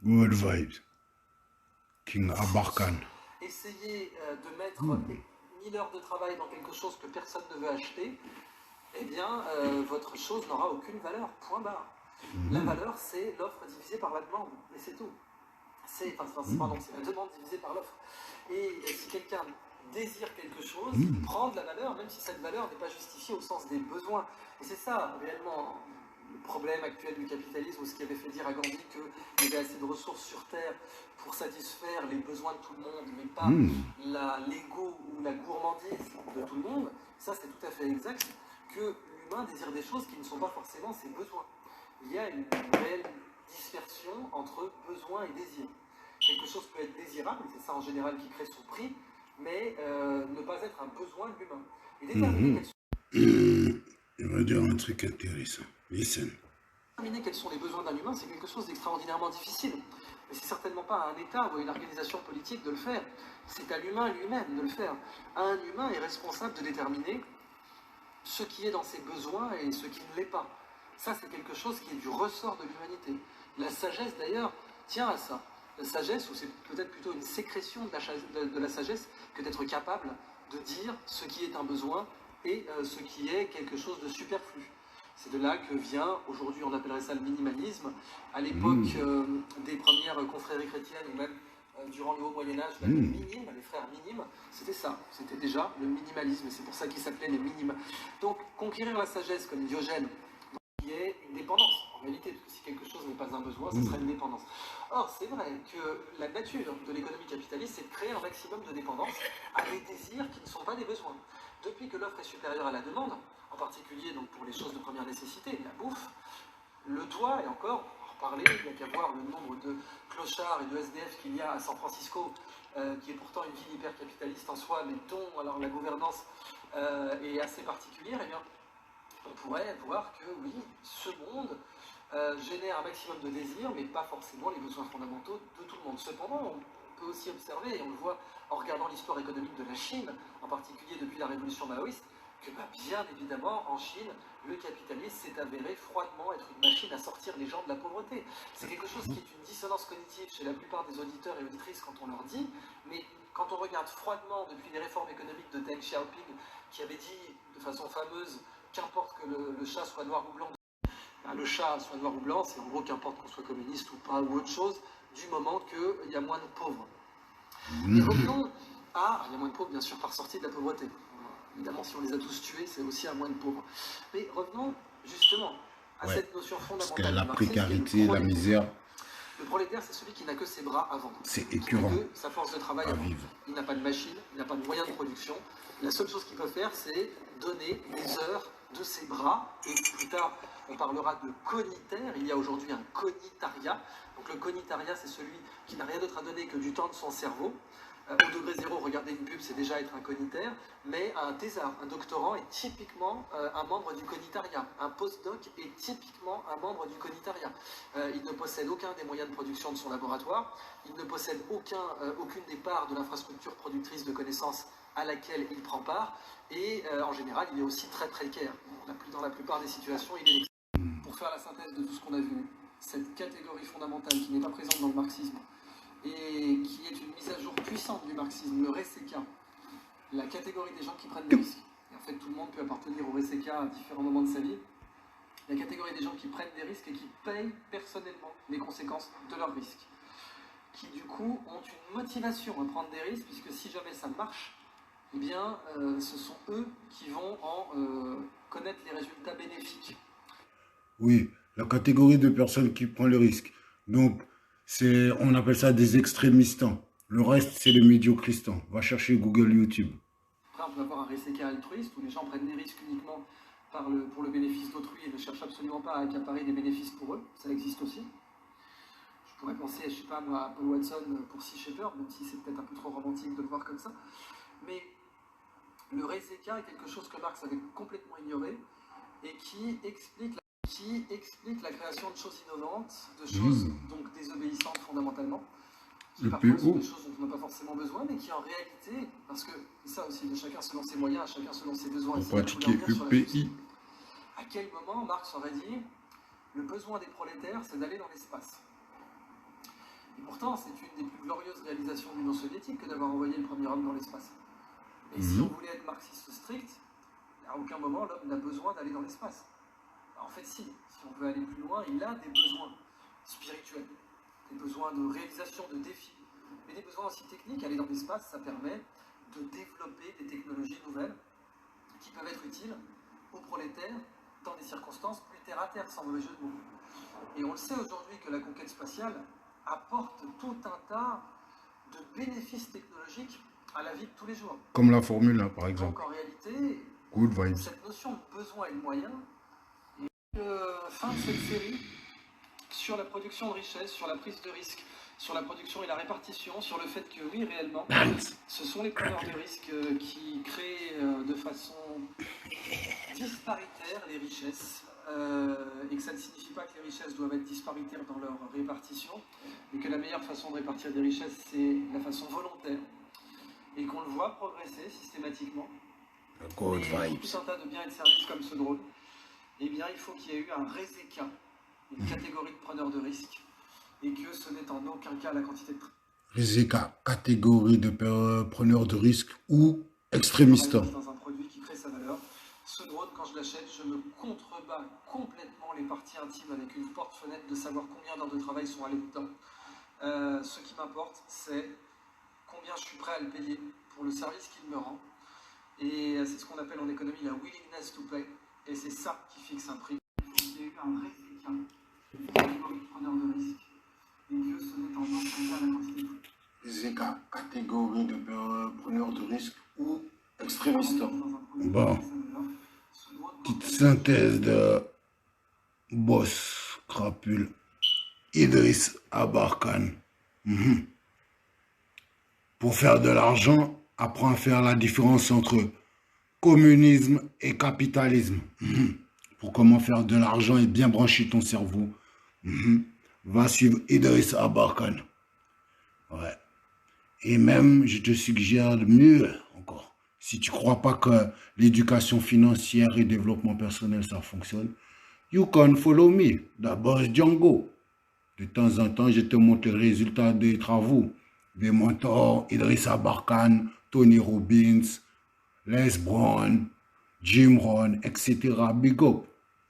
Good vibes. King Abarkan. Essayez de mettre 1000 heures de travail dans quelque chose que personne ne veut acheter, eh bien, votre chose n'aura aucune valeur. Point barre. La valeur, c'est l'offre divisée par la demande, et c'est tout. C'est la demande divisée par l'offre. Et si quelqu'un désire quelque chose, il prend de la valeur, même si cette valeur n'est pas justifiée au sens des besoins. Et c'est ça, réellement, le problème actuel du capitalisme, ou ce qui avait fait dire à Gandhi qu'il y avait assez de ressources sur Terre pour satisfaire les besoins de tout le monde, mais pas l'ego ou la gourmandise de tout le monde. Ça, c'est tout à fait exact, que l'humain désire des choses qui ne sont pas forcément ses besoins. Il y a une réelle dispersion entre besoin et désir. Quelque chose peut être désirable, c'est ça en général qui crée son prix, mais ne pas être un besoin de l'humain. Et déterminer Il va dire un truc intéressant. Listen. Déterminer quels sont les besoins d'un humain, c'est quelque chose d'extraordinairement difficile. Mais c'est certainement pas à un État ou à une organisation politique de le faire. C'est à l'humain lui-même de le faire. Un humain est responsable de déterminer ce qui est dans ses besoins et ce qui ne l'est pas. Ça, c'est quelque chose qui est du ressort de l'humanité. La sagesse, d'ailleurs, tient à ça. La sagesse, ou c'est peut-être plutôt une sécrétion de la sagesse, que d'être capable de dire ce qui est un besoin et ce qui est quelque chose de superflu. C'est de là que vient, aujourd'hui on appellerait ça le minimalisme. À l'époque des premières confréries chrétiennes, ou même durant le Haut Moyen-Âge, les minimes, les frères minimes, c'était ça. C'était déjà le minimalisme, et c'est pour ça qu'ils s'appelaient les minimes. Donc, conquérir la sagesse, comme Diogène, qui est une dépendance, en réalité, parce que si quelque chose n'est pas un besoin, ce serait une dépendance. Or, c'est vrai que la nature de l'économie capitaliste, c'est de créer un maximum de dépendance à des désirs qui ne sont pas des besoins. Depuis que l'offre est supérieure à la demande, en particulier donc pour les choses de première nécessité, la bouffe, le toit, et encore, en reparler, il n'y a qu'à voir le nombre de clochards et de SDF qu'il y a à San Francisco, qui est pourtant une ville hyper capitaliste en soi, mais dont alors, la gouvernance est assez particulière, et bien, on pourrait voir que oui, ce monde génère un maximum de désirs, mais pas forcément les besoins fondamentaux de tout le monde. Cependant, on peut aussi observer, et on le voit en regardant l'histoire économique de la Chine, en particulier depuis la révolution maoïste, que bien évidemment, en Chine, le capitalisme s'est avéré froidement être une machine à sortir les gens de la pauvreté. C'est quelque chose qui est une dissonance cognitive chez la plupart des auditeurs et auditrices quand on leur dit, mais quand on regarde froidement depuis les réformes économiques de Deng Xiaoping, qui avait dit de façon fameuse qu'importe que le chat soit noir ou blanc, le chat soit noir ou blanc, c'est en gros qu'importe qu'on soit communiste ou pas, ou autre chose, du moment qu'il y a moins de pauvres. Et revenons à... Il y a moins de pauvres, bien sûr, par sortie de la pauvreté. Évidemment, si on les a tous tués, c'est aussi à moins de pauvres. Mais revenons justement à cette notion fondamentale. Parce que la précarité, la misère... Le prolétaire, c'est celui qui n'a que ses bras à vendre. C'est écœurant. Qui n'a que sa force de travail à vivre. Il n'a pas de machine, il n'a pas de moyens de production. La seule chose qu'il peut faire, c'est donner des heures de ses bras. Et plus tard, on parlera de cognitaire. Il y a aujourd'hui un cognitariat. Donc le cognitariat, c'est celui qui n'a rien d'autre à donner que du temps de son cerveau. Au degré zéro, regarder une pub, c'est déjà être un cognitaire, mais un thésard, un doctorant est typiquement un membre du cognitariat. Un postdoc est typiquement un membre du cognitariat. Il ne possède aucun des moyens de production de son laboratoire, il ne possède aucune des parts de l'infrastructure productrice de connaissances à laquelle il prend part, et en général, il est aussi très précaire. Dans la plupart des situations, il est l'exemple. Pour faire la synthèse de tout ce qu'on a vu, cette catégorie fondamentale qui n'est pas présente dans le marxisme, et qui est une mise à jour puissante du marxisme, le RSK, la catégorie des gens qui prennent des risques. Et en fait, tout le monde peut appartenir au RSK à différents moments de sa vie. La catégorie des gens qui prennent des risques et qui payent personnellement les conséquences de leurs risques. Qui, du coup, ont une motivation à prendre des risques, puisque si jamais ça marche, eh bien, ce sont eux qui vont en connaître les résultats bénéfiques. Oui, la catégorie de personnes qui prend le risque. Donc, on appelle ça des extrémistants. Le reste, c'est les médiocristants. Va chercher Google, YouTube. Après, on peut avoir un RSK altruiste où les gens prennent des risques uniquement pour le bénéfice d'autrui et ne cherchent absolument pas à accaparer des bénéfices pour eux. Ça existe aussi. Je pourrais penser, je sais pas moi, à Paul Watson pour Sea Shepherd, même si c'est peut-être un peu trop romantique de le voir comme ça. Mais le RSK est quelque chose que Marx avait complètement ignoré et qui explique la création de choses innovantes, de choses donc désobéissantes fondamentalement, qui parfois sont des choses dont on n'a pas forcément besoin, mais qui en réalité, parce que ça aussi, de chacun selon ses moyens, chacun selon ses besoins, à quel moment Marx aurait dit le besoin des prolétaires, c'est d'aller dans l'espace. Et pourtant, c'est une des plus glorieuses réalisations de l'Union soviétique que d'avoir envoyé le premier homme dans l'espace. Et si on voulait être marxiste strict, à aucun moment l'homme n'a besoin d'aller dans l'espace. En fait, si on veut aller plus loin, il a des besoins spirituels, des besoins de réalisation, de défis, mais des besoins aussi techniques. Aller dans l'espace, ça permet de développer des technologies nouvelles qui peuvent être utiles aux prolétaires dans des circonstances plus terre à terre, sans mauvais jeu de mots. Et on le sait aujourd'hui que la conquête spatiale apporte tout un tas de bénéfices technologiques à la vie de tous les jours. Comme la Formule 1, par exemple. Donc en réalité, Good vibes. cette notion de besoin et de moyens est fin de cette série sur la production de richesse, sur la prise de risque, sur la production et la répartition, sur le fait que oui, réellement, ce sont les preneurs de risque qui créent de façon disparitaire les richesses, et que ça ne signifie pas que les richesses doivent être disparitaires dans leur répartition, mais que la meilleure façon de répartir des richesses, c'est la façon volontaire, et qu'on le voit progresser systématiquement. Good Et vibes. tout un tas de biens et de services comme ce drone, eh bien, il faut qu'il y ait eu un RESECA, une catégorie de preneurs de risques, et que ce n'est en aucun cas la quantité de RESECA, catégorie de preneurs de risques ou extrémistes. dans un produit qui crée sa valeur. Ce drone, quand je l'achète, je me contrebats complètement les parties intimes avec une porte-fenêtre de savoir combien d'heures de travail sont allées dedans. Ce qui m'importe, c'est combien je suis prêt à le payer pour le service qu'il me rend. Et c'est ce qu'on appelle en économie la willingness to pay. Et c'est ça qui fixe un prix. Il y a eu un vrai écart, une catégorie de preneurs de risques, et que ce n'est en aucun cas la quantité de prix. RESECA, catégorie de preneurs de risques ou extrémistes. Bon, petite synthèse de boss crapule Idriss Abarkan. Pour faire de l'argent, apprends à faire la différence entre communisme et capitalisme. Pour comment faire de l'argent et bien brancher ton cerveau, va suivre Idriss Abarkan. Ouais. Et même, je te suggère mieux encore. Si tu ne crois pas que l'éducation financière et développement personnel, ça fonctionne, you can follow me, the boss Django. De temps en temps, je te montre les résultats des travaux des mentors Idriss Abarkan, Tony Robbins, Les Brown, Jim Rohn, etc. Big up.